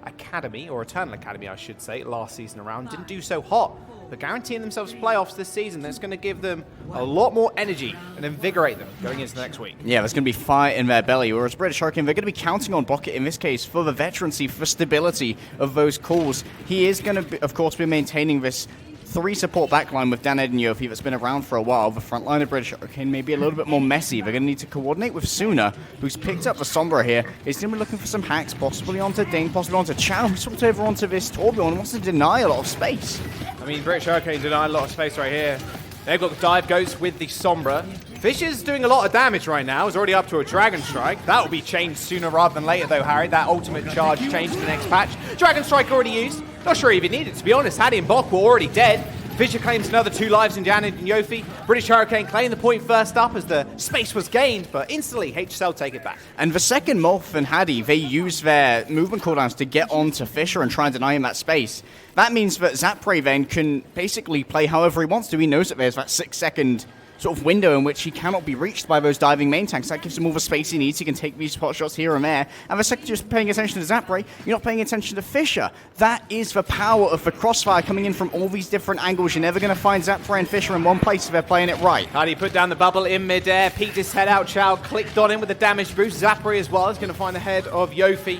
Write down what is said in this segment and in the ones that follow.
Academy, or Eternal Academy I should say, last season around, didn't do so hot. But guaranteeing themselves playoffs this season, that's going to give them a lot more energy and invigorate them going into the next week. Yeah, there's going to be fire in their belly, whereas British Hurricane, they're going to be counting on Bucket in this case for the veterancy, for stability of those calls. He is going to, of course, be maintaining this 3 support backline with Dan Ed and Yofi that's been around for a while. The front line of British Hurricane may be a little bit more messy. They're going to need to coordinate with Suna, who's picked up the Sombra here. He's going to be looking for some hacks, possibly onto Ding, possibly onto Chow, who's swapped over onto this Torbjorn and wants to deny a lot of space. I mean, British Hurricane denied a lot of space right here. They've got the dive, goes with the Sombra. Fisher's doing a lot of damage right now. He's already up to a Dragon Strike. That will be changed sooner rather than later, though, Harry. That ultimate charge changed in the next patch. Dragon Strike already used. Not sure he even needed, to be honest. Hattie and Bok were already dead. Fisher claims another 2 lives in Janet and Yofi. British Hurricane claimed the point first up as the space was gained, but instantly HSL take it back. And the second Molf and Hattie, they use their movement cooldowns to get onto Fisher and try and deny him that space. That means that Zapre then can basically play however he wants to. He knows that there's that 6-second sort of window in which he cannot be reached by those diving main tanks. That gives him all the space he needs. He can take these pot shots here and there. And the second you're just paying attention to Zapre, you're not paying attention to Fisher. That is the power of the crossfire coming in from all these different angles. You're never going to find Zapre and Fisher in one place if they're playing it right. How do you put down the bubble in midair? Peeked his head out. Chow clicked on him with the damage boost. Zapre as well is going to find the head of Yofi.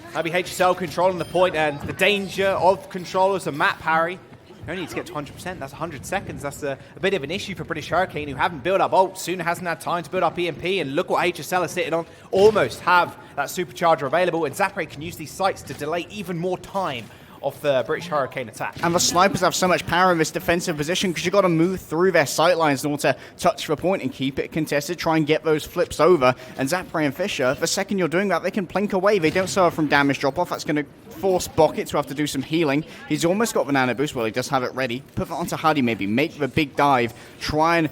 That'll be HSL controlling the point, and the danger of controllers a map, Harry. You only need to get to 100%. That's 100 seconds. That's a bit of an issue for British Hurricane, who haven't built up ult. Suna hasn't had time to build up EMP, and look what HSL is sitting on. Almost have that supercharger available, and Zapre can use these sites to delay even more time off the British Hurricane attack. And the snipers have so much power in this defensive position because you've got to move through their sight lines in order to touch the point and keep it contested, try and get those flips over. And Zapre and Fisher, the second you're doing that, they can plink away. They don't suffer from damage drop-off. That's going to force Bucket to have to do some healing. He's almost got the nano boost. Well, he does have it ready. Put that onto Huddy maybe. Make the big dive. Try and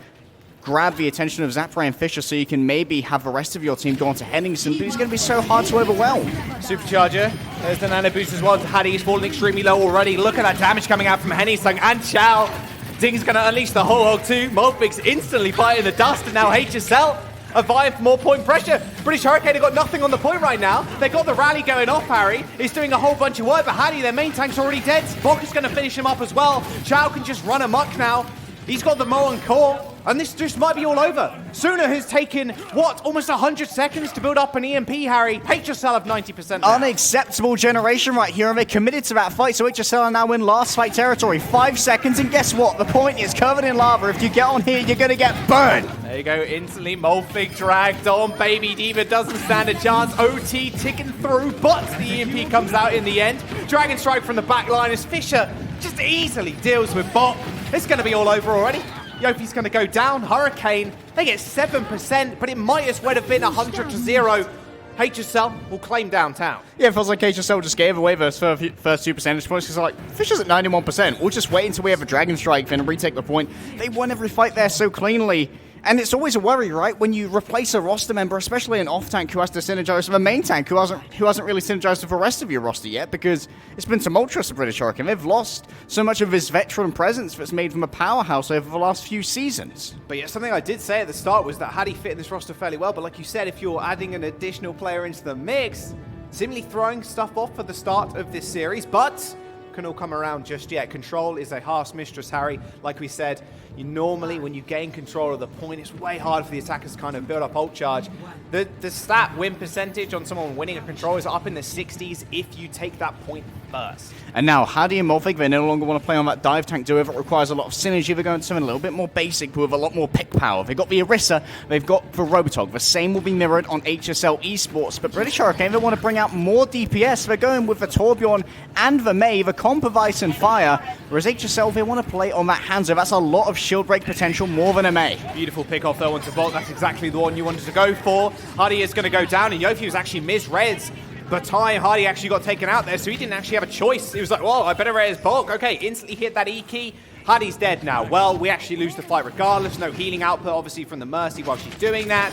grab the attention of Zapre and Fisher so you can maybe have the rest of your team go on to Henningsen, but he's going to be so hard to overwhelm. Supercharger, there's the nano boost as well to Hattie. He's falling extremely low already. Look at that damage coming out from Henningsen and Chow. Ding's going to unleash the whole hog too. Molfix instantly biting the dust, and now HSL are vying for more point pressure. British Hurricane have got nothing on the point right now. They've got the rally going off, Harry. He's doing a whole bunch of work, but Hattie, their main tank's already dead. Bok is going to finish him up as well. Chow can just run amok now. He's got the Mo and core, and this just might be all over. Suna has taken, what, almost 100 seconds to build up an EMP, Harry. HSL have 90% now. Unacceptable generation right here, and they committed to that fight, so HSL are now in last fight territory. 5 seconds, and guess what? The point is covered in lava. If you get on here, you're going to get burned. There you go, instantly Molfig dragged on. Baby Diva doesn't stand a chance. OT ticking through, but the EMP comes out in the end. Dragon Strike from the back line as Fisher just easily deals with Bok. It's going to be all over already. Yofi's going to go down. Hurricane, they get 7%, but it might as well have been 100-0. HSL will claim downtown. Yeah, it feels like HSL just gave away those first 2 percentage points because they're like, Fisher's at 91%. We'll just wait until we have a Dragon Strike then and retake the point. They won every fight there so cleanly. And it's always a worry, right, when you replace a roster member, especially an off-tank who has to synergize with a main tank who hasn't really synergized with the rest of your roster yet, because it's been tumultuous for British Hurricane. They've lost so much of his veteran presence that's made them a powerhouse over the last few seasons. But yeah, something I did say at the start was that Hattie fit in this roster fairly well, but like you said, if you're adding an additional player into the mix, seemingly throwing stuff off for the start of this series, but can all come around just yet. Control is a harsh mistress, Harry. Like we said, you normally, when you gain control of the point, it's way harder for the attackers to kind of build up ult charge. The stat win percentage on someone winning a control is up in the 60s if you take that point first. And now, Hattie and Molfig, they no longer want to play on that dive tank duo. If it requires a lot of synergy, they're going to something a little bit more basic, but with a lot more pick power. They've got the Orisa, they've got the Robotog. The same will be mirrored on HSL Esports, but British Hurricane, they want to bring out more DPS. They're going with the Torbjorn and the Mei, the Comp of Ice and Fire, whereas HSL, they want to play on that Hanzo. That's a lot of shield break potential, more than a Mei. Beautiful pick off though onto Bok. That's exactly the one you wanted to go for. Hardy is going to go down, and Yofi was actually misreads. But Hardy actually got taken out there, so he didn't actually have a choice. He was like, well, I better res Bok. Okay, instantly hit that E key. Hardy's dead now. Well, we actually lose the fight regardless. No healing output, obviously, from the Mercy while she's doing that.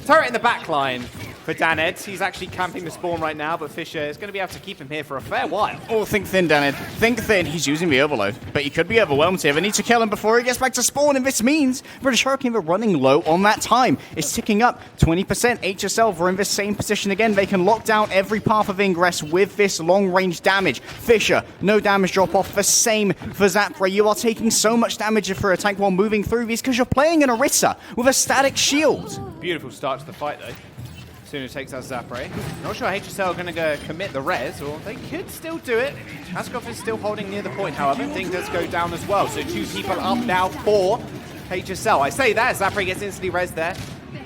Turret in the back line. for Daned. He's actually camping the spawn right now, but Fisher is going to be able to keep him here for a fair while. Oh, think thin, Daned. Think thin. He's using the overload, but he could be overwhelmed here. They need to kill him before he gets back to spawn, and this means British Hurricane are running low on that time. It's ticking up 20%. HSL are in this same position again. They can lock down every path of ingress with this long-range damage. Fisher, no damage drop-off. The same for Zapre. You are taking so much damage for a tank while moving through these because you're playing an Orisa with a static shield. Beautiful start to the fight, though. Sooner takes out Zapre. Not sure HSL are going to go commit the res, or they could still do it. Askov is still holding near the point, however. Ding does go down as well, so 2 people up now for HSL. I say that, Zapre gets instantly res there.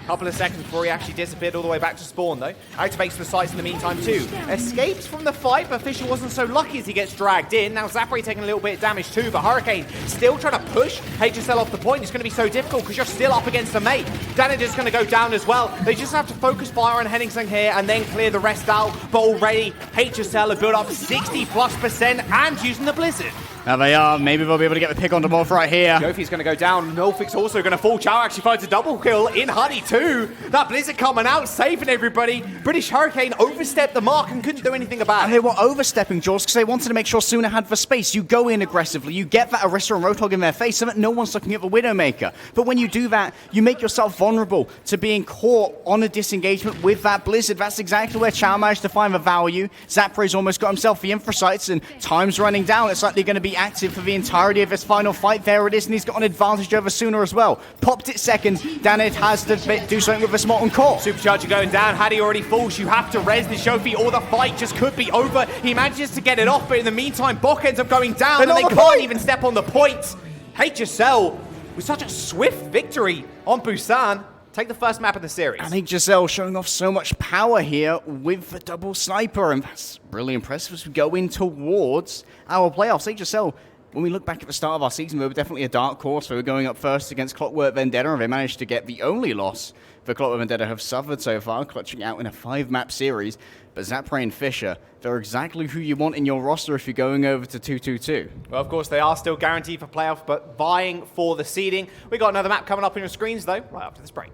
Couple of seconds before he actually disappeared all the way back to spawn, though. Activates the sights in the meantime, too. Escapes from the fight, but Fisher wasn't so lucky as he gets dragged in. Now Zapre taking a little bit of damage, too, but Hurricane still trying to push HSL off the point. It's going to be so difficult because you're still up against a mate. Danage is going to go down as well. They just have to focus fire on Henningsen here and then clear the rest out. But already, HSL have built up 60+% and using the Blizzard. Now they are. Maybe they'll be able to get the pick on the Morph right here. Gofi's going to go down. Milfik's also going to fall. Chow actually finds a double kill in Honey too. That Blizzard coming out, saving everybody. British Hurricane overstepped the mark and couldn't do anything about it. And they were overstepping, Jaws, because they wanted to make sure Suna had the space. You go in aggressively. You get that Orisa and Roadhog in their face so that no one's looking at the Widowmaker. But when you do that, you make yourself vulnerable to being caught on a disengagement with that Blizzard. That's exactly where Chow managed to find the value. Zapre's almost got himself the infrasights, and time's running down. It's likely going to be active for the entirety of this final fight. There it is, and he's got an advantage over Suna as well. Popped it second. Danid has to do something with the Molten Core. Supercharger going down. Hattie already falls. You have to res the Shofi, or the fight just could be over. He manages to get it off, but in the meantime, Bok ends up going down, and they can't even step on the point. HSL with such a swift victory on Busan. Take the first map of the series. And HSL showing off so much power here with the double sniper, and that's really impressive as we go in towards our playoffs. HSL, when we look back at the start of our season, we were definitely a dark horse. We were going up first against Clockwork Vendetta, and they managed to get the only loss the Clockwork Vendetta have suffered so far, clutching out in a 5-map series. But Zapre and Fisher, they're exactly who you want in your roster if you're going over to 2-2-2. Well, of course, they are still guaranteed for playoff, but vying for the seeding. We got another map coming up on your screens, though, right after this break.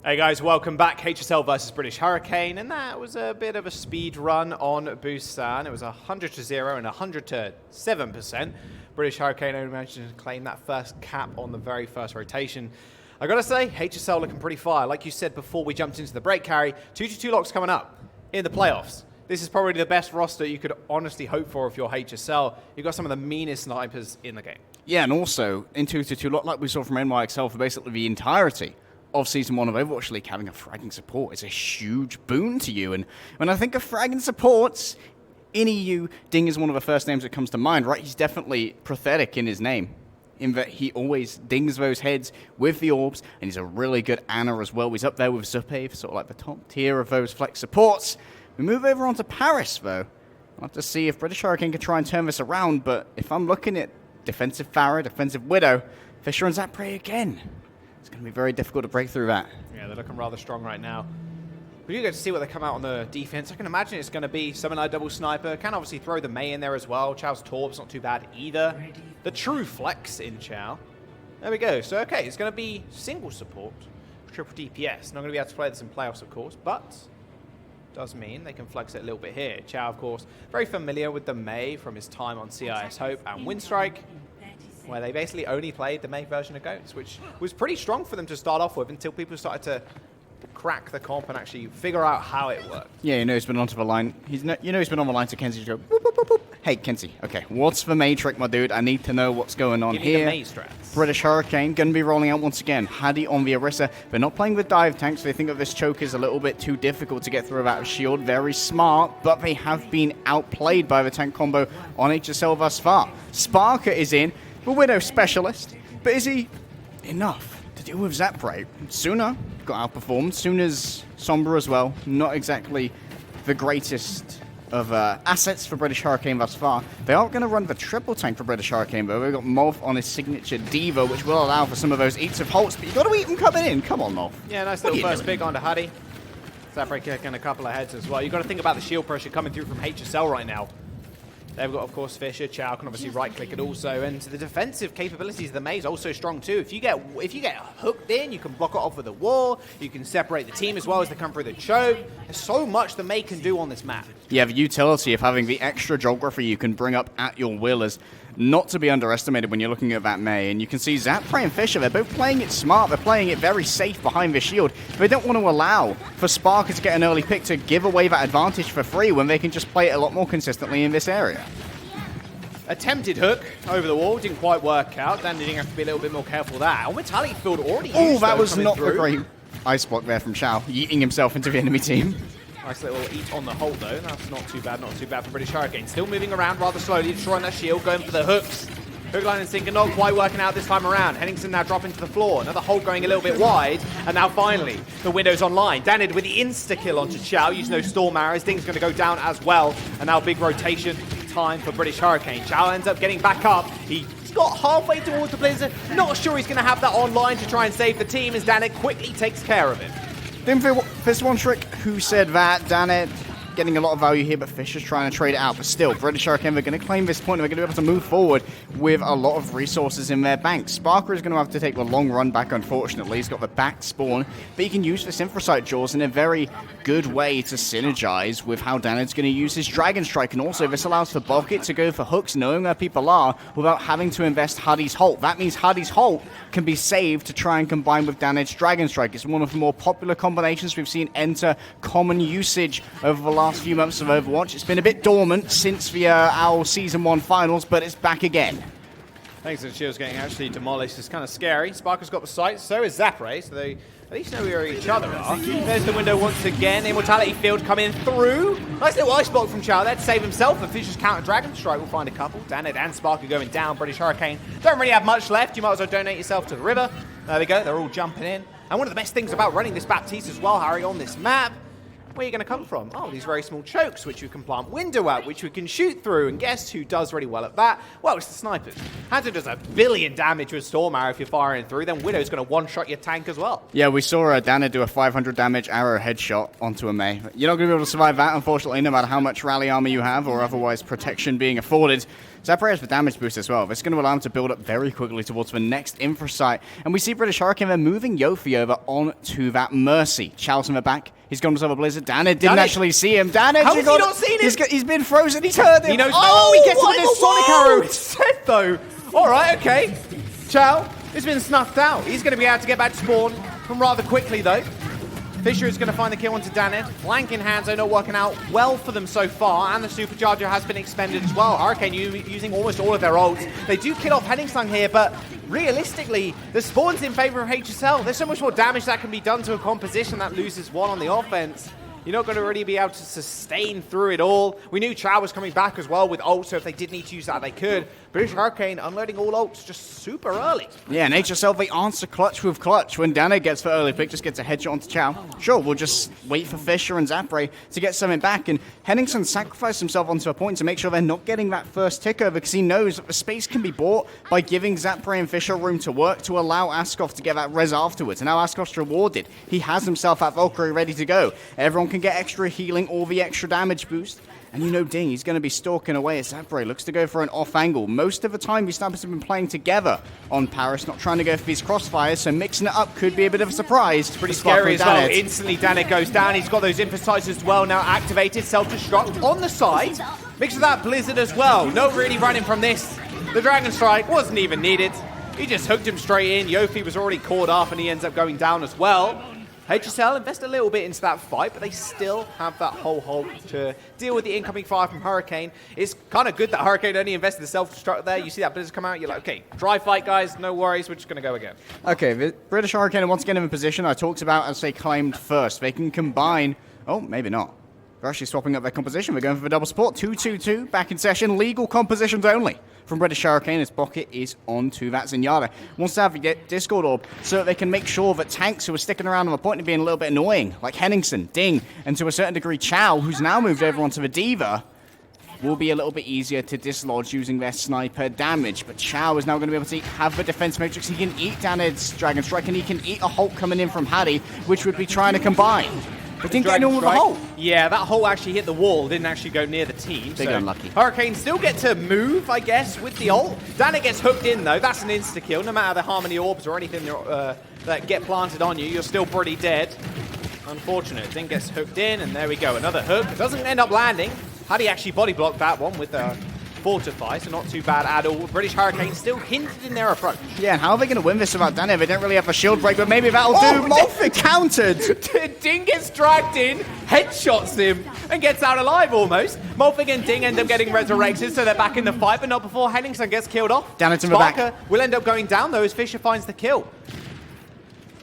Hey guys, welcome back. HSL versus British Hurricane, and that was a bit of a speed run on Busan. It was 100-0 and 107%. British Hurricane only managed to claim that first cap on the very first rotation. I gotta say, HSL looking pretty fire. Like you said before we jumped into the break carry, 2-2 locks coming up in the playoffs. This is probably the best roster you could honestly hope for if you're HSL. You've got some of the meanest snipers in the game. Yeah, and also in 2-2 lock, like we saw from NYXL for basically the entirety of Season 1 of Overwatch League, having a fragging support is a huge boon to you. And when I think of fragging supports in EU, Ding is one of the first names that comes to mind, right? He's definitely pathetic in his name, in that he always dings those heads with the orbs, and he's a really good Ana as well. He's up there with Zupe, sort of like the top tier of those flex supports. We move over onto Paris, though. I'll have to see if British Hurricane can try and turn this around, but if I'm looking at defensive Pharah, defensive Widow, Fisher and Zapre again. It's going to be very difficult to break through that. Yeah, they're looking rather strong right now. We do get to see what they come out on the defense. I can imagine it's going to be someone like Double Sniper. Can obviously throw the Mei in there as well. Chow's Torb's not too bad either. The true flex in Chow. There we go. So, okay, it's going to be single support, triple DPS. Not going to be able to play this in playoffs, of course, but does mean they can flex it a little bit here. Chow, of course, very familiar with the Mei from his time on CIS Hope and Windstrike, where they basically only played the Mei version of Goats, which was pretty strong for them to start off with until people started to crack the comp and actually figure out how it worked. Yeah, you know he's been onto the line. He's on the line to Kenzie to go, boop, boop, boop, boop. Hey, Kenzie, okay, what's the Mei trick, my dude? I need to know what's going on here. The Mei strats. British Hurricane going to be rolling out once again. Hadi on the Orisa. They're not playing with dive tanks. They think that this choke is a little bit too difficult to get through without a shield. Very smart, but they have been outplayed by the tank combo on HSL thus far. Sparker is in, the Widow specialist, but is he enough to deal with Zapre? Suna got outperformed. Suna's Sombra as well. Not exactly the greatest of assets for British Hurricane thus far. They are going to run the triple tank for British Hurricane, but they've got Moth on his signature Diva, which will allow for some of those eats of Holtz, but you've got to eat them coming in. Come on, Moth. Yeah, nice little first pick onto Hadi. Zapre kicking a couple of heads as well. You've got to think about the shield pressure coming through from HSL right now. They've got, of course, Fisher. Chow can obviously right-click it also, and the defensive capabilities of the Mei is also strong too. If you get hooked in, you can block it off with a wall. You can separate the team as well as they come through the choke. There's so much the Mei can do on this map. Yeah, the utility of having the extra geography you can bring up at your will is not to be underestimated when you're looking at that Mei. And you can see Zapre and Fisher, they're both playing it smart. They're playing it very safe behind the shield. They don't want to allow for Sparker to get an early pick to give away that advantage for free when they can just play it a lot more consistently in this area. Attempted hook over the wall, didn't quite work out. Then didn't have to be a little bit more careful of that. Metallic Field already used. Oh, that was not a great ice block there from Chow, yeeting himself into the enemy team. Nice little eat on the hold though. That's not too bad for British Hurricane. Still moving around rather slowly, destroying that shield, going for the hooks. Hook line and sinker not quite working out this time around. Henningsen now dropping to the floor. Another hold going a little bit wide. And now finally, the window's online. Danid with the insta-kill onto Chow, using those storm arrows. Ding's going to go down as well. And now big rotation time for British Hurricane. Chow ends up getting back up. He's got halfway towards the Blizzard. Not sure he's going to have that online to try and save the team as Danid quickly takes care of it. This one trick, who said that? Danid getting a lot of value here, but Fisher's trying to trade it out. But still, British Hurricane, they're going to claim this point. They're going to be able to move forward with a lot of resources in their bank. Sparker is going to have to take the long run back, unfortunately. He's got the back spawn, but he can use this Infrasight Jaws in a very good way to synergize with how Danid's going to use his Dragon Strike. And also, this allows for Bucket to go for hooks, knowing where people are, without having to invest Hadi's Holt. That means Hadi's Holt can be saved to try and combine with Danid's Dragon Strike. It's one of the more popular combinations we've seen enter common usage over the last few months of Overwatch. It's been a bit dormant since our Season 1 finals, but it's back again. Thanks to the shield's getting actually demolished. It's kind of scary. Sparker's got the sight, so is Zapre, so they at least know where each other are. There's the window once again. Immortality Field coming through. Nice little ice block from Chow there to save himself. The Fisher's counter Dragon Strike will find a couple. Danid and Sparker going down. British Hurricane don't really have much left. You might as well donate yourself to the river. There we go. They're all jumping in. And one of the best things about running this Baptiste as well, Harry, on this map, where are you going to come from? Oh, these very small chokes, which you can plant window at, which we can shoot through. And guess who does really well at that? Well, it's the snipers. Hunter does 1 billion damage with Storm Arrow if you're firing through. Then Widow's going to one-shot your tank as well. Yeah, we saw Danid do a 500 damage arrow headshot onto a Mei. You're not going to be able to survive that, unfortunately, no matter how much rally armor you have or otherwise protection being afforded. Zander has the damage boost as well. This is going to allow him to build up very quickly towards the next infra site. And we see British Hurricane there moving Yofi over onto that Mercy. Chow's in the back. He's gone himself a blizzard. Danet didn't actually see him. Danet, how has he not seen him? He's been frozen. He's heard him. He knows he gets him with his Sonic Arrow instead, though. All right, okay. Chow has been snuffed out. He's going to be able to get back to spawn from rather quickly, though. Fisher is going to find the kill onto Danet. Flank in hands are not working out well for them so far, and the Supercharger has been expended as well. Hurricane using almost all of their ults. They do kill off Henningstung here, but realistically, the spawn's in favor of HSL. There's so much more damage that can be done to a composition that loses one on the offense. You're not going to really be able to sustain through it all. We knew Chow was coming back as well with ults, so if they did need to use that, they could. British Hurricane unloading all ults just super early. Yeah, and HSL, they answer clutch with clutch. When Danet gets the early pick, just gets a headshot onto Chow. Sure, we'll just wait for Fisher and Zander to get something back. And Henningstung sacrificed himself onto a point to make sure they're not getting that first tick over, because he knows that the space can be bought by giving Zander and Fisher room to work to allow Askov to get that res afterwards. And now Askov's rewarded. He has himself that Valkyrie ready to go. Everyone can get extra healing or the extra damage boost. And you know Ding, he's going to be stalking away as Zander looks to go for an off angle. Most of the time, these snipers have been playing together on Paris, not trying to go for these crossfires, so mixing it up could be a bit of a surprise. Pretty scary as well. Instantly, Danet goes down. He's got those infosites as well now activated. Self-destruct on the side. Mix with that Blizzard as well. No really running from this. The Dragon Strike wasn't even needed. He just hooked him straight in. Yofi was already caught up, and he ends up going down as well. HSL invest a little bit into that fight, but they still have that whole hold to deal with the incoming fire from Hurricane. It's kind of good that Hurricane only invested the self-destruct there. You see that Blizzard come out, you're like, okay, dry fight, guys, no worries, we're just going to go again. Okay, the British Hurricane are once again in position. I talked about as they claimed first. They can combine, oh, maybe not. They're actually swapping up their composition. We're going for the double support. 2-2-2, back in session. Legal compositions only from British Hurricane as Bucket is on to that Zenyatta. Wants to have the Discord Orb so that they can make sure that tanks who are sticking around on the point and being a little bit annoying, like Henningstung, Ding, and to a certain degree Chow, who's now moved over onto the Diva, will be a little bit easier to dislodge using their sniper damage. But Chow is now going to be able to have the defense matrix. He can eat Danet's Dragon Strike, and he can eat a Hulk coming in from Hattie, which would be trying to combine. But didn't get anyone with the hole. Yeah, that hole actually hit the wall. Didn't actually go near the team. Big unlucky. Hurricane still get to move, I guess, with the ult. Danet gets hooked in, though. That's an insta-kill. No matter the Harmony Orbs or anything that get planted on you, you're still pretty dead. Unfortunate. Ding gets hooked in, and there we go. Another hook. It doesn't end up landing. Hattie actually body blocked that one with Fortify, so not too bad at all. British Hurricane still hinted in their approach. Yeah, and how are they going to win this without Danet? They don't really have a shield break, but maybe that'll do. Malfig countered! Ding gets dragged in, headshots him, and gets out alive almost. Malfig and Ding end up getting resurrected, so they're back in the fight, but not before Henningstung gets killed off. Danet's in the back. Will end up going down, though, as Fisher finds the kill.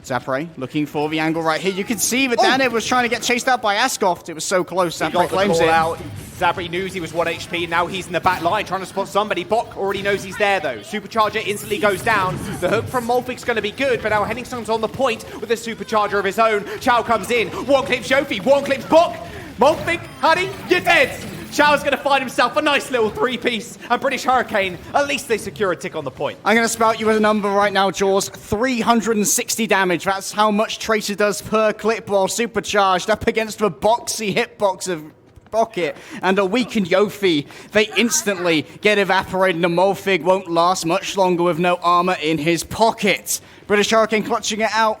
Zander looking for the angle right here. You can see that Danet was trying to get chased out by Askov. It was so close. Zander claims it. Out. Zander knew he was 1 HP. Now he's in the back line trying to spot somebody. Bok already knows he's there, though. Supercharger instantly goes down. The hook from Malfig's going to be good, but now Henningstung's on the point with a Supercharger of his own. Chow comes in. One clips Yofi. One clips Bok. Malfig, honey, you're dead. Chow's going to find himself a nice little three-piece. And British Hurricane, at least they secure a tick on the point. I'm going to spout you with a number right now, Jaws. 360 damage. That's how much Tracer does per clip while supercharged up against the boxy hitbox of Bucket and a weakened Yofi. They instantly get evaporated, and Malfig won't last much longer with no armor in his pocket. British Hurricane clutching it out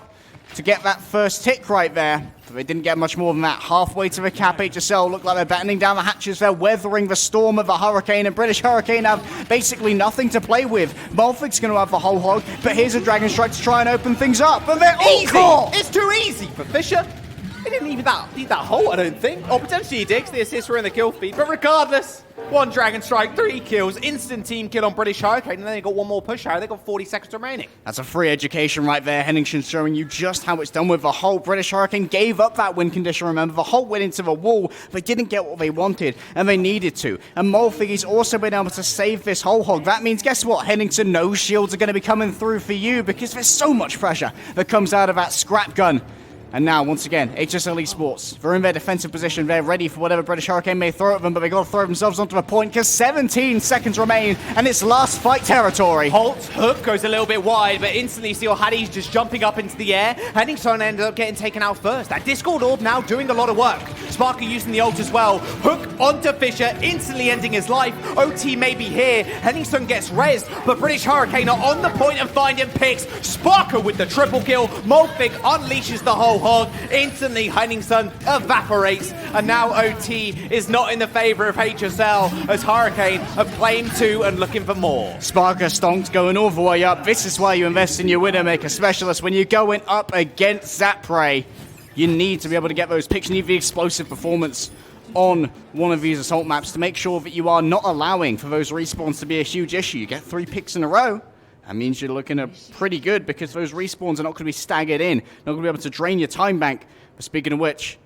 to get that first tick right there. But they didn't get much more than that. Halfway to the cap, HSL look like they're battening down the hatches. They're weathering the storm of the Hurricane, and British Hurricane have basically nothing to play with. Malfig's going to have the whole hog, but here's a Dragon Strike to try and open things up. And they're all caught! It's too easy for Fisher. He didn't even need that hole, I don't think. Or potentially he did, because the assists were in the kill feed. But regardless, 1 Dragon Strike, 3 kills, instant team kill on British Hurricane, and then they got 1 more push out. They got 40 seconds remaining. That's a free education right there. Henningstung showing you just how it's done with the hole. British Hurricane gave up that win condition, remember. The hole went into the wall. They didn't get what they wanted, and they needed to. And Malfig's also been able to save this whole hog. That means, guess what? Henningstung, no shields are going to be coming through for you, because there's so much pressure that comes out of that scrap gun. And now, once again, HSL Esports, they're in their defensive position. They're ready for whatever British Hurricane may throw at them, but they got to throw themselves onto a point because 17 seconds remain, and it's last fight territory. Holt's hook goes a little bit wide, but instantly you see Hattie's just jumping up into the air. Henningstung ended up getting taken out first. That Discord Orb now doing a lot of work. Sparker using the ult as well. Hook onto Fisher, instantly ending his life. OT may be here. Henningsen gets rezzed, but British Hurricane are on the point and finding picks. Sparker with the triple kill. Molfig unleashes the whole hog. Instantly, Henningsen evaporates. And now OT is not in the favor of HSL as Hurricane have claimed 2 and looking for more. Sparker stonks going all the way up. This is why you invest in your Widowmaker specialist. When you're going up against Zapray, you need to be able to get those picks. You need the explosive performance on one of these assault maps to make sure that you are not allowing for those respawns to be a huge issue. You get 3 picks in a row. That means you're looking at pretty good because those respawns are not going to be staggered in. Not going to be able to drain your time bank. But speaking of which,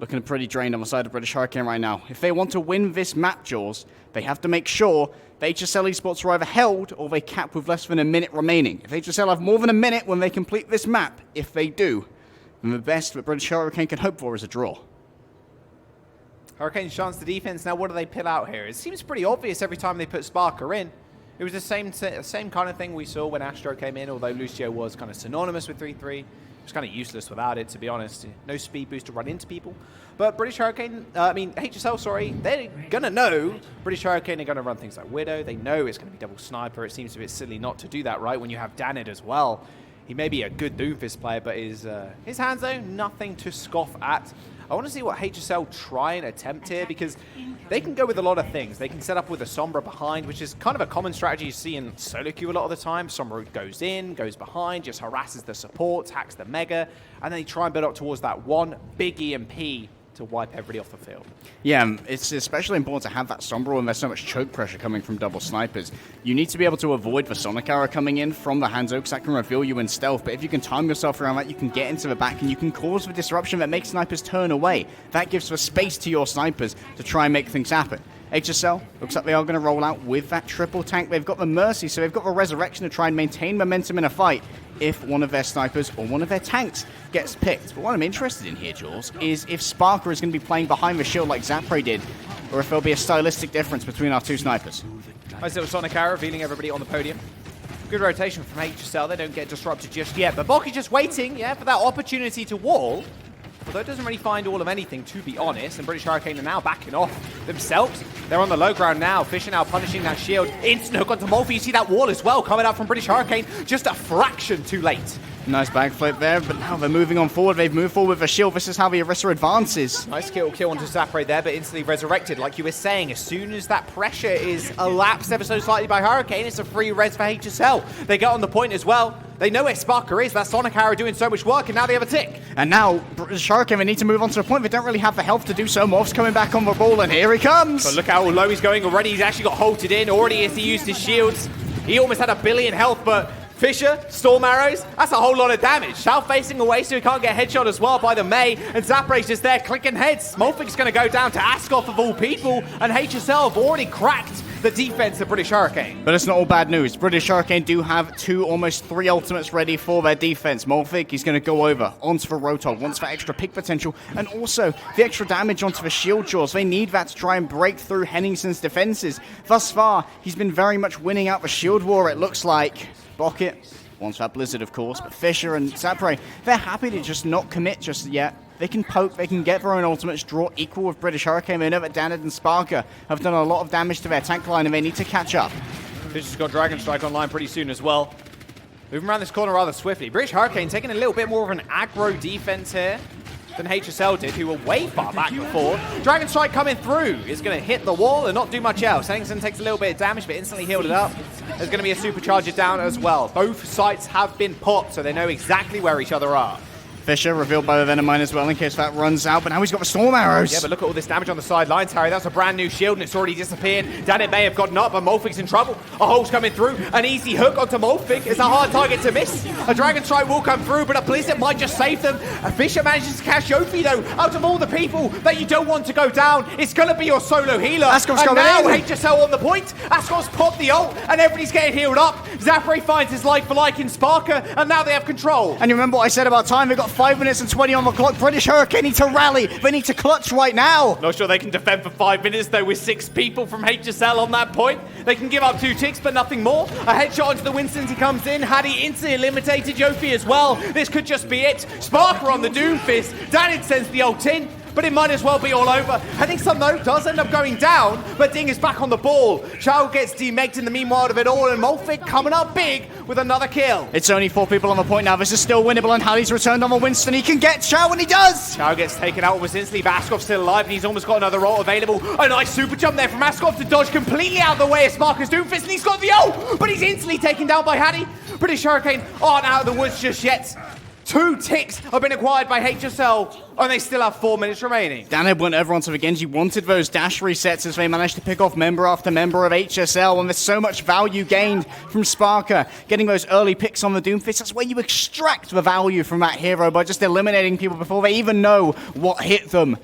looking pretty drained on the side of British Hurricane right now. If they want to win this map, Jaws, they have to make sure the HSL Esports are either held or they cap with less than a minute remaining. If HSL have more than a minute when they complete this map, if they do, then the best that British Hurricane can hope for is a draw. Hurricane's chance to defense. Now, what do they pill out here? It seems pretty obvious every time they put Sparker in. It was the same kind of thing we saw when Astro came in, although Lucio was kind of synonymous with 3-3. It was kind of useless without it, to be honest. No speed boost to run into people. But British Hurricane, HSL, sorry, they're going to know British Hurricane are going to run things like Widow. They know it's going to be double sniper. It seems a bit silly not to do that, right, when you have Danid as well. He may be a good Doomfist player, but his hands, though, nothing to scoff at. I want to see what HSL try and attempt here, because they can go with a lot of things. They can set up with a Sombra behind, which is kind of a common strategy you see in solo queue a lot of the time. Sombra goes in, goes behind, just harasses the support, hacks the Mega, and then they try and build up towards that one big EMP to wipe everybody off the field. Yeah, it's especially important to have that Sombra when there's so much choke pressure coming from double snipers. You need to be able to avoid the Sonic arrow coming in from the Hanzo, because that can reveal you in stealth, but if you can time yourself around that, you can get into the back and you can cause the disruption that makes snipers turn away. That gives the space to your snipers to try and make things happen. HSL looks like they are going to roll out with that triple tank. They've got the Mercy, so they've got the Resurrection to try and maintain momentum in a fight if one of their snipers or one of their tanks gets picked. But what I'm interested in here, Jules, is if Sparker is going to be playing behind the shield like Zapray did, or if there'll be a stylistic difference between our 2 snipers. Nice little Sonic arrow, revealing everybody on the podium. Good rotation from HSL. They don't get disrupted just yet, but Bok is just waiting, for that opportunity to wall. Although it doesn't really find all of anything, to be honest, and British Hurricane are now backing off themselves. They're on the low ground now. Fisher now punishing that shield. Instant hook onto Molfi. You see that wall as well coming out from British Hurricane. Just a fraction too late. Nice backflip there, but now they're moving on forward. They've moved forward with a shield. This is how the Orisa advances. Nice kill onto Zapray there, but instantly resurrected. Like you were saying, as soon as that pressure is elapsed ever so slightly by Hurricane, it's a free res for HSL. They get on the point as well. They know where Sparker is. That Sonic arrow doing so much work, and now they have a tick. And now, British Hurricane, they need to move on to the point. They don't really have the health to do so. Morph's coming back on the ball, and here he comes. So look how low he's going already. He's actually got halted in. Already as he used his shields. He almost had 1 billion health, but Fisher, Storm Arrows, that's a whole lot of damage. South facing away so he can't get headshot as well by the May, and Zapray's just there clicking heads. Molfik's going to go down to Askoff of all people, and HSL have already cracked the defense of British Hurricane. But it's not all bad news. British Hurricane do have 2, almost 3 ultimates ready for their defense. Molfig, he's going to go over onto the Roadhog, wants that extra pick potential, and also the extra damage onto the shield jaws. They need that to try and break through Henningsen's defenses. Thus far, he's been very much winning out the shield war, it looks like. Bucket wants that Blizzard, of course, but Fisher and Zapray, they're happy to just not commit just yet. They can poke, they can get their own ultimates, draw equal with British Hurricane. They know that Danid and Sparker have done a lot of damage to their tank line, and they need to catch up. Fisher's got Dragon Strike online pretty soon as well. Moving around this corner rather swiftly. British Hurricane taking a little bit more of an aggro defense here than HSL did, who were way far back before. Dragon Strike coming through is going to hit the wall and not do much else. Henningsen takes a little bit of damage, but instantly healed it up. There's going to be a supercharger down as well. Both sites have been popped, so they know exactly where each other are. Fisher revealed by the Venomine as well in case that runs out, but now he's got the Storm Arrows. Yeah, but look at all this damage on the sidelines, Harry. That's a brand new shield, and it's already disappeared. Danit may have gotten up, but Molfig's in trouble. A hole's coming through. An easy hook onto Molfig. It's a hard target to miss. A Dragon Strike will come through, but a Blizzard might just save them. Fisher manages to catch Yofi, though. Out of all the people that you don't want to go down, it's going to be your solo healer. Askoff's and now in. HSL on the point. Askoff's popped the ult, and everybody's getting healed up. Zapray finds his life for like in Sparker, and now they have control. And you remember what I said about time? They've got 5 minutes and 20 on the clock. British Hurricane need to rally. They need to clutch right now. Not sure they can defend for 5 minutes, though, with 6 people from HSL on that point. They can give up 2 ticks, but nothing more. A headshot onto the Winston. He comes in. Haddy instantly eliminated Yofi as well. This could just be it. Sparker on the Doomfist. Danid sends the ult in. but it might as well be all over. Henningson, though, does end up going down, but Ding is back on the ball. Chow gets demegged in the meanwhile of it all, and Molfik coming up big with another kill. It's only 4 people on the point now. This is still winnable, and Hallie's returned on the Winston. He can get Chow, and he does! Chow gets taken out almost instantly, but Askov's still alive, and he's almost got another ult available. A nice super jump there from Askov to dodge completely out of the way of Sparker's Doomfist, and he's got the ult, but he's instantly taken down by Hattie. British Hurricane aren't out of the woods just yet. 2 ticks have been acquired by HSL, and they still have 4 minutes remaining. Daneb went over onto the Genji, wanted those dash resets as they managed to pick off member after member of HSL, and there's so much value gained from Sparker. Getting those early picks on the Doomfist, that's where you extract the value from that hero, by just eliminating people before they even know what hit them.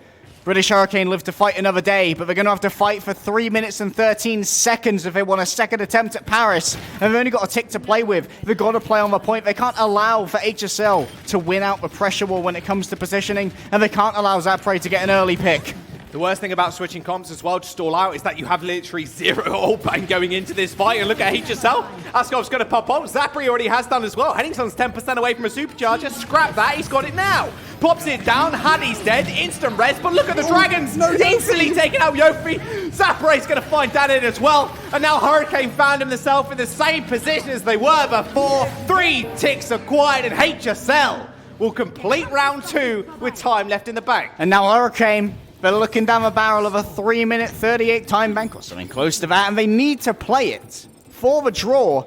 British Hurricane live to fight another day, but they're going to have to fight for 3 minutes and 13 seconds if they want a second attempt at Paris. And they've only got a tick to play with. They've got to play on the point. They can't allow for HSL to win out the pressure war when it comes to positioning, and they can't allow Zapre to get an early pick. The worst thing about switching comps as well to stall out is that you have literally 0 ult bang going into this fight. And look at HSL. Askov's going to pop up. Zapri already has done as well. Henningson's 10% away from a supercharger. Scrap that. He's got it now. Pops it down. Hattie's dead. Instant res. But look at the Dragons. Instantly taking out Yofi. Zapre's going to find Danid as well. And now Hurricane found himself in the same position as they were before. 3 ticks acquired, and HSL will complete round 2 with time left in the bank. And now Hurricane, they're looking down the barrel of a 3-minute 38 time bank or something close to that, and they need to play it for the draw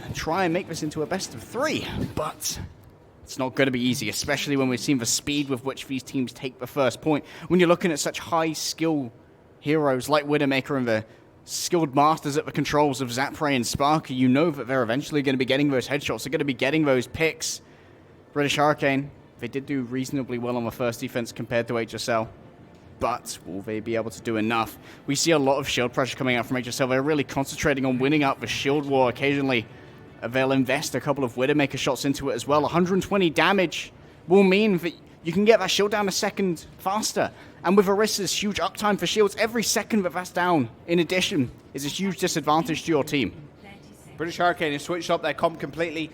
and try and make this into a best of 3. But it's not going to be easy, especially when we've seen the speed with which these teams take the first point. When you're looking at such high skill heroes like Widowmaker and the skilled masters at the controls of Zapre and Sparker, you know that they're eventually going to be getting those headshots. They're going to be getting those picks. British Hurricane, they did do reasonably well on the first defense compared to HSL. But will they be able to do enough? We see a lot of shield pressure coming out from HSL. They're really concentrating on winning out the shield war. Occasionally, they'll invest a couple of Widowmaker shots into it as well. 120 damage will mean that you can get that shield down a second faster. And with Orissa's huge uptime for shields, every second that that's down, in addition, is a huge disadvantage to your team. British Hurricane has switched up their comp completely.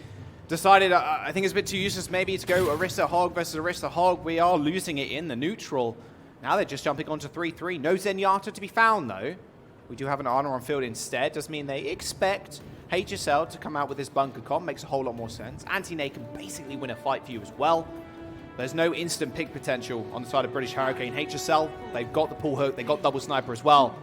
Decided, I think it's a bit too useless maybe to go Orisa Hog versus Orisa Hog. We are losing it in the neutral. Now they're just jumping onto 3-3. No Zenyatta to be found, though. We do have an Honor on field instead. Does mean they expect HSL to come out with this bunker comp. Makes a whole lot more sense. Anti-Nate can basically win a fight for you as well. There's no instant pick potential on the side of British Hurricane. HSL, they've got the pull hook. They've got double sniper as well.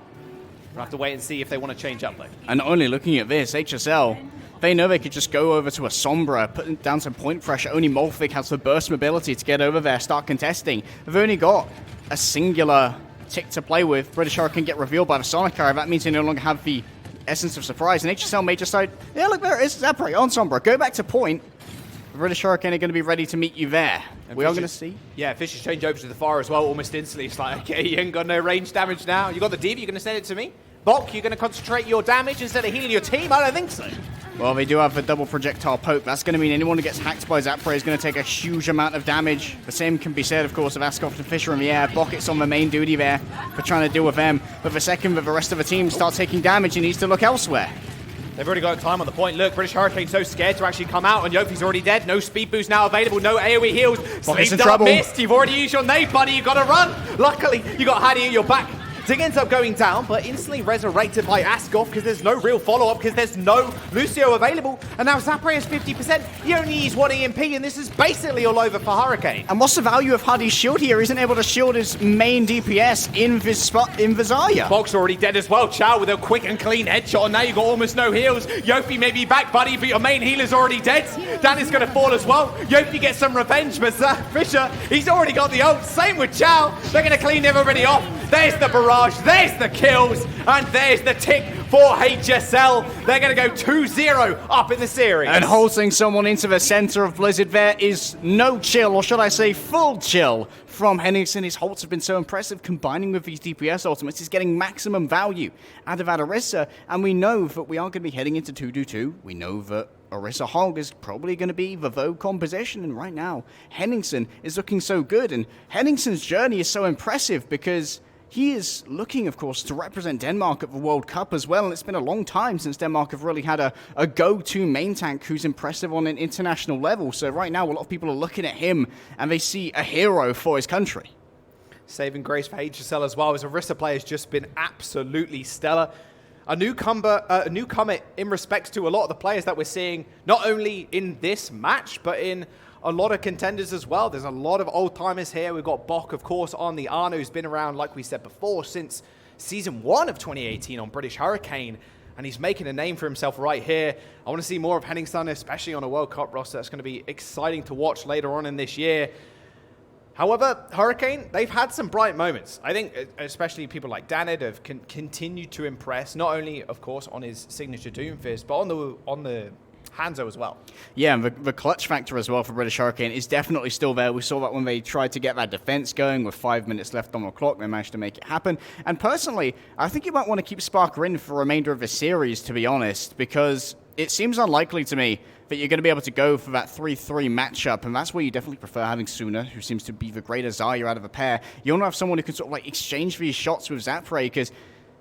We'll have to wait and see if they want to change up, though. And only looking at this, HSL, they know they could just go over to a Sombra, put down some point pressure. Only Molfik has the burst mobility to get over there, start contesting. They've only got a singular tick to play with. British Hurricane get revealed by the Sonic Arrow. That means they no longer have the essence of surprise. And HSL may decide, yeah, look, there it is, Zapre on Sombra. Go back to point. The British Hurricane are going to be ready to meet you there. And we are going to see. Yeah, Fishes change over to the fire as well almost instantly. It's like, okay, you ain't got no range damage now. You got the Div, you're going to send it to me? Bok, you're going to concentrate your damage instead of healing your team? I don't think so. Well, they do have the double projectile poke. That's going to mean anyone who gets hacked by Zapre is going to take a huge amount of damage. The same can be said, of course, of Askov and Fisher in the air. Bocket's on the main duty there for trying to deal with them. But the second that the rest of the team start taking damage, he needs to look elsewhere. They've already got time on the point. Look, British Hurricane's so scared to actually come out, and Yofi's already dead. No speed boost now available. No AoE heals. Bocket's in Sleep trouble. missed. You've already used your nade, buddy. You've got to run. Luckily, you got Hattie at your back. Zing ends up going down, but instantly resurrected by Askov because there's no real follow-up, because there's no Lucio available. And now Zapre has 50%. He only needs 1 EMP, and this is basically all over for Hurricane. And what's the value of Hardy's shield here? He isn't able to shield his main DPS in this spot in Vizaya. Bog's already dead as well. Chow with a quick and clean headshot, and now you've got almost no heals. Yofi may be back, buddy, but your main healer's already dead. Dan is going to fall as well. Yofi gets some revenge, but Fisher, he's already got the ult. Same with Chow. They're going to clean everybody off. There's the barrage, there's the kills, and there's the tick for HSL. They're going to go 2-0 up in the series. And holding someone into the center of Blizzard there is no chill, or should I say full chill, from Henningson. His holds have been so impressive, combining with these DPS ultimates. He's getting maximum value out of Orisa, and we know that we are going to be heading into 2-2. We know that Orisa Hog is probably going to be the Vogue composition, and right now, Henningson is looking so good, and Henningson's journey is so impressive because he is looking, of course, to represent Denmark at the World Cup as well, and it's been a long time since Denmark have really had a go-to main tank who's impressive on an international level. So right now, a lot of people are looking at him, and they see a hero for his country. Saving grace for HSL as well, as Orisa play has just been absolutely stellar. A newcomer in respect to a lot of the players that we're seeing, not only in this match, but in a lot of contenders as well. There's a lot of old-timers here. We've got Bok, of course, on the Arno, who's been around, like we said before, since Season 1 of 2018 on British Hurricane, and he's making a name for himself right here. I want to see more of Henningsson, especially on a World Cup roster. That's going to be exciting to watch later on in this year. However, Hurricane, they've had some bright moments. I think especially people like Zander have continued to impress, not only, of course, on his signature Doomfist, but on the Hanzo as well. Yeah, and the clutch factor as well for British Hurricane is definitely still there. We saw that when they tried to get that defense going with 5 minutes left on the clock. They managed to make it happen. And personally, I think you might want to keep Sparker in for the remainder of the series, to be honest, because it seems unlikely to me that you're going to be able to go for that 3-3 matchup, and that's where you definitely prefer having Suna, who seems to be the greater Zarya out of the pair. You want to have someone who can sort of like exchange these shots with Zapray, because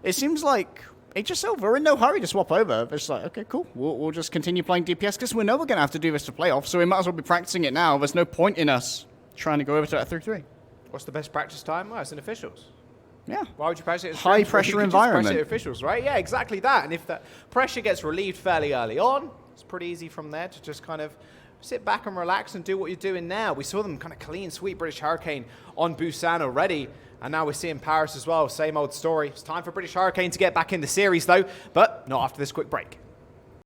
it seems like HSL, we're in no hurry to swap over. It's like, okay, cool. We'll just continue playing DPS, because we know we're going to have to do this for playoffs, so we might as well be practicing it now. There's no point in us trying to go over to that 3-3. What's the best practice time? Well, it's in officials. Yeah. Why would you practice it in high pressure environment? Press it officials, right? Yeah, exactly that. And if that pressure gets relieved fairly early on, it's pretty easy from there to just kind of sit back and relax and do what you're doing now. We saw them kind of clean sweep British Hurricane on Busan already, and now we're seeing Paris as well. Same old story. It's time for British Hurricane to get back in the series, though, but not after this quick break.